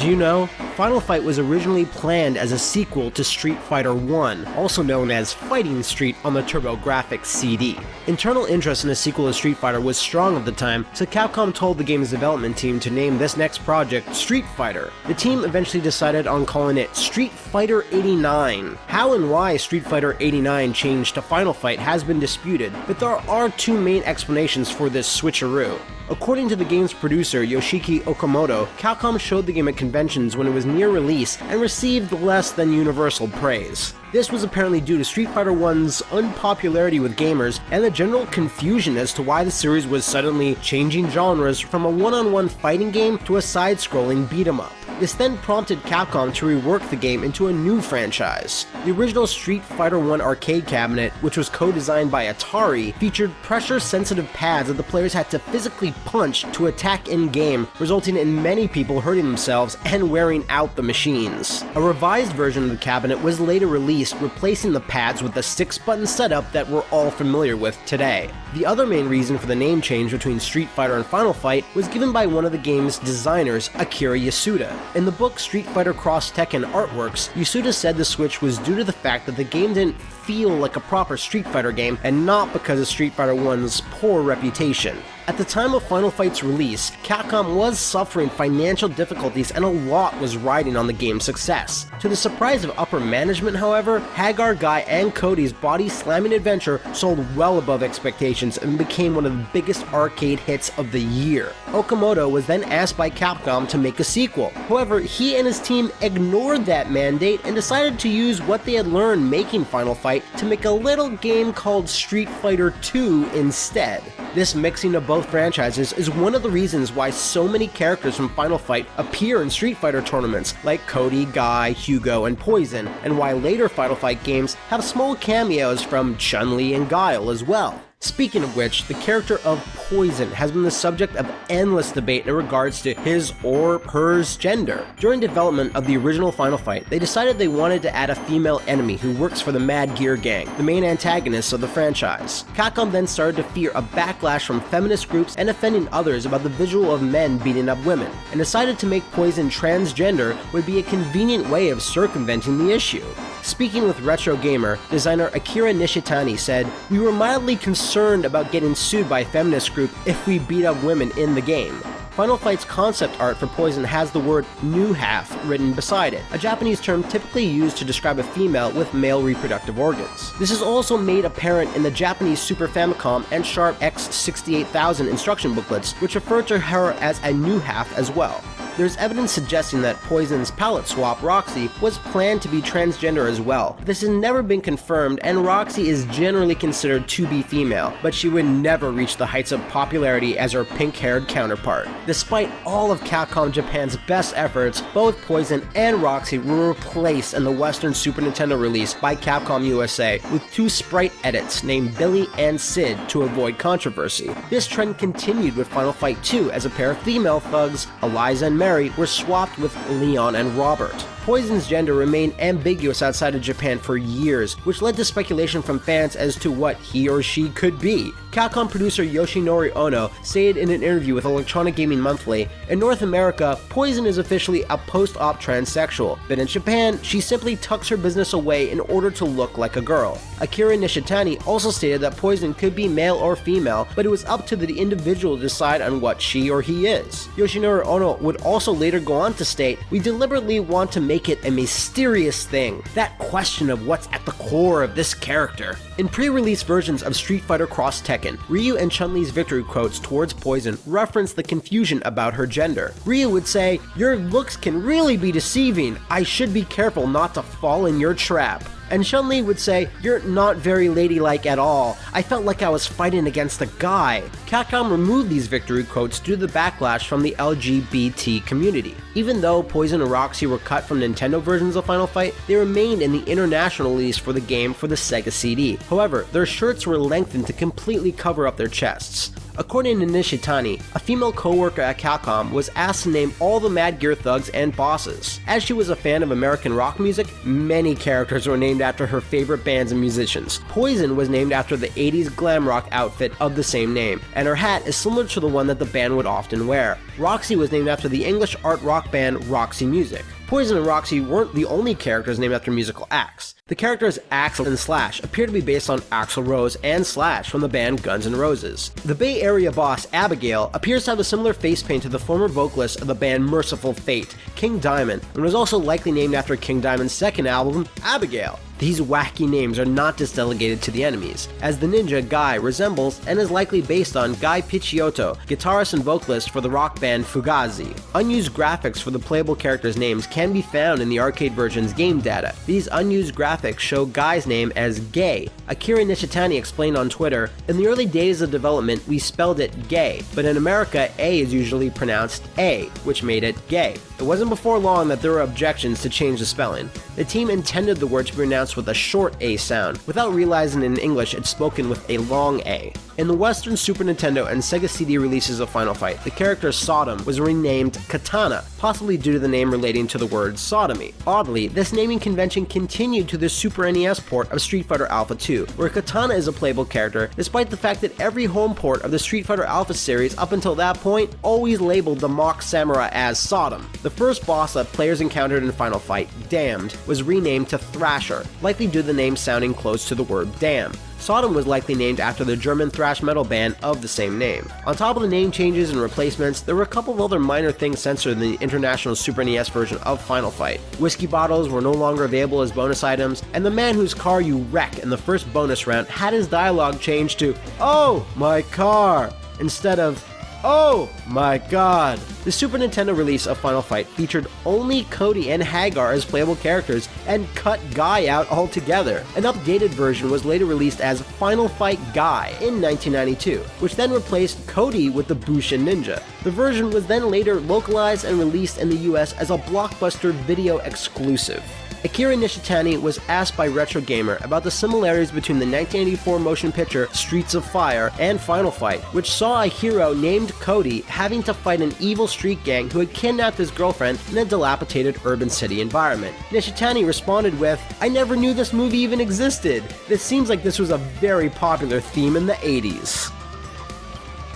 you know? Final Fight was originally planned as a sequel to Street Fighter 1, also known as Fighting Street on the TurboGrafx CD. Internal interest in a sequel to Street Fighter was strong at the time, so Capcom told the game's development team to name this next project Street Fighter. The team eventually decided on calling it Street Fighter 89. How and why Street Fighter 89 changed to Final Fight has been disputed, but there are two main explanations for this switcheroo. According to the game's producer, Yoshiki Okamoto, Capcom showed the game at conventions when it was near release and received less than universal praise. This was apparently due to Street Fighter 1's unpopularity with gamers and the general confusion as to why the series was suddenly changing genres from a one-on-one fighting game to a side-scrolling beat-em-up. This then prompted Capcom to rework the game into a new franchise. The original Street Fighter 1 arcade cabinet, which was co-designed by Atari, featured pressure-sensitive pads that the players had to physically punch to attack in-game, resulting in many people hurting themselves and wearing out the machines. A revised version of the cabinet was later released, replacing the pads with the 6-button setup that we're all familiar with today. The other main reason for the name change between Street Fighter and Final Fight was given by one of the game's designers, AKIRA Yasuda. In the book Street Fighter Cross Tekken Artworks, Yasuda said the switch was due to the fact that the game didn't feel like a proper Street Fighter game and not because of Street Fighter 1's poor reputation. At the time of Final Fight's release, Capcom was suffering financial difficulties and a lot was riding on the game's success. To the surprise of upper management, however, Hagar Guy and Cody's body-slamming adventure sold well above expectations and became one of the biggest arcade hits of the year. Okamoto was then asked by Capcom to make a sequel. However, he and his team ignored that mandate and decided to use what they had learned making Final Fight to make a little game called Street Fighter 2 instead. This mixing of both franchises is one of the reasons why so many characters from Final Fight appear in Street Fighter tournaments, like Cody, Guy, Hugo, and Poison, and why later Final Fight games have small cameos from Chun-Li and Guile as well. Speaking of which, the character of Poison has been the subject of endless debate in regards to his or hers gender. During development of the original Final Fight, they decided they wanted to add a female enemy who works for the Mad Gear Gang, the main antagonists of the franchise. Capcom then started to fear a backlash from feminist groups and offending others about the visual of men beating up women, and decided to make Poison transgender would be a convenient way of circumventing the issue. Speaking with Retro Gamer, designer Akira Nishitani said, "We were mildly concerned about getting sued by a feminist group if we beat up women in the game." Final Fight's concept art for Poison has the word new half written beside it, a Japanese term typically used to describe a female with male reproductive organs. This is also made apparent in the Japanese Super Famicom and Sharp X68000 instruction booklets, which refer to her as a new half as well. There's evidence suggesting that Poison's palette swap, Roxy, was planned to be transgender as well. This has never been confirmed, and Roxy is generally considered to be female, but she would never reach the heights of popularity as her pink-haired counterpart. Despite all of Capcom Japan's best efforts, both Poison and Roxy were replaced in the Western Super Nintendo release by Capcom USA with two sprite edits named Billy and Sid to avoid controversy. This trend continued with Final Fight 2 as a pair of female thugs, Eliza and Mary, were swapped with Leon and Robert. Poison's gender remained ambiguous outside of Japan for years, which led to speculation from fans as to what he or she could be. Capcom producer Yoshinori Ono stated in an interview with Electronic Gaming Monthly, "In North America, Poison is officially a post-op transsexual, but in Japan, she simply tucks her business away in order to look like a girl." Akira Nishitani also stated that Poison could be male or female, but it was up to the individual to decide on what she or he is. Yoshinori Ono would also later go on to state, "We deliberately want to make it a mysterious thing, that question of what's at the core of this character." In pre-release versions of Street Fighter Cross Tekken, Ryu and Chun-Li's victory quotes towards Poison reference the confusion about her gender. Ryu would say, "Your looks can really be deceiving. I should be careful not to fall in your trap." And Chun-Li would say, "You're not very ladylike at all. I felt like I was fighting against a guy." Capcom removed these victory quotes due to the backlash from the LGBT community. Even though Poison and Roxy were cut from Nintendo versions of Final Fight, they remained in the international release for the game for the SEGA CD. However, their shirts were lengthened to completely cover up their chests. According to Nishitani, a female co-worker at Capcom was asked to name all the Mad Gear thugs and bosses. As she was a fan of American rock music, many characters were named after her favorite bands and musicians. Poison was named after the 80s glam rock outfit of the same name, and her hat is similar to the one that the band would often wear. Roxy was named after the English art rock band Roxy Music. Poison and Roxy weren't the only characters named after musical acts. The characters Axl and Slash appear to be based on Axl Rose and Slash from the band Guns N' Roses. The Bay Area boss Abigail appears to have a similar face paint to the former vocalist of the band Merciful Fate, King Diamond, and was also likely named after King Diamond's second album, Abigail. These wacky names are not just delegated to the enemies, as the ninja Guy resembles and is likely based on Guy Picciotto, guitarist and vocalist for the rock band Fugazi. Unused graphics for the playable characters' names can be found in the arcade version's game data. These unused graphics show Guy's name as Gay. Akira Nishitani explained on Twitter, "In the early days of development, we spelled it Gay, but in America, A is usually pronounced A, which made it Gay. It wasn't before long that there were objections to change the spelling. The team intended the word to be pronounced with a short A sound, without realizing in English it's spoken with a long A." In the Western Super Nintendo and Sega CD releases of Final Fight, the character Sodom was renamed Katana, possibly due to the name relating to the word sodomy. Oddly, this naming convention continued to the Super NES port of Street Fighter Alpha 2, where Katana is a playable character, despite the fact that every home port of the Street Fighter Alpha series up until that point always labeled the mock samurai as Sodom. The first boss that players encountered in Final Fight, Damned, was renamed to Thrasher, likely due to the name sounding close to the word damn. Sodom was likely named after the German thrash metal band of the same name. On top of the name changes and replacements, there were a couple of other minor things censored in the international Super NES version of Final Fight. Whiskey bottles were no longer available as bonus items, and the man whose car you wreck in the first bonus round had his dialogue changed to, "Oh, my car," instead of, "Oh my god." The Super Nintendo release of Final Fight featured only Cody and Hagar as playable characters and cut Guy out altogether. An updated version was later released as Final Fight Guy in 1992, which then replaced Cody with the Bushin Ninja. The version was then later localized and released in the US as a Blockbuster video exclusive. Akira Nishitani was asked by Retro Gamer about the similarities between the 1984 motion picture Streets of Fire and Final Fight, which saw a hero named Cody having to fight an evil street gang who had kidnapped his girlfriend in a dilapidated urban city environment. Nishitani responded with, "I never knew this movie even existed. This seems like this was a very popular theme in the 80s.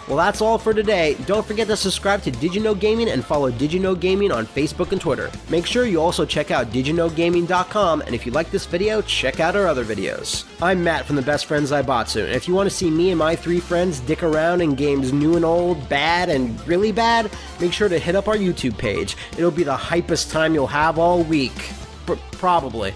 Well, that's all for today. Don't forget to subscribe to DidYouKnowGaming and follow DidYouKnowGaming on Facebook and Twitter. Make sure you also check out DidYouKnowGaming.com, and if you like this video, check out our other videos. I'm Matt from the Best Friends Zaibatsu, and if you want to see me and my 3 friends dick around in games new and old, bad and really bad, make sure to hit up our YouTube page. It'll be the hypest time you'll have all week. Probably.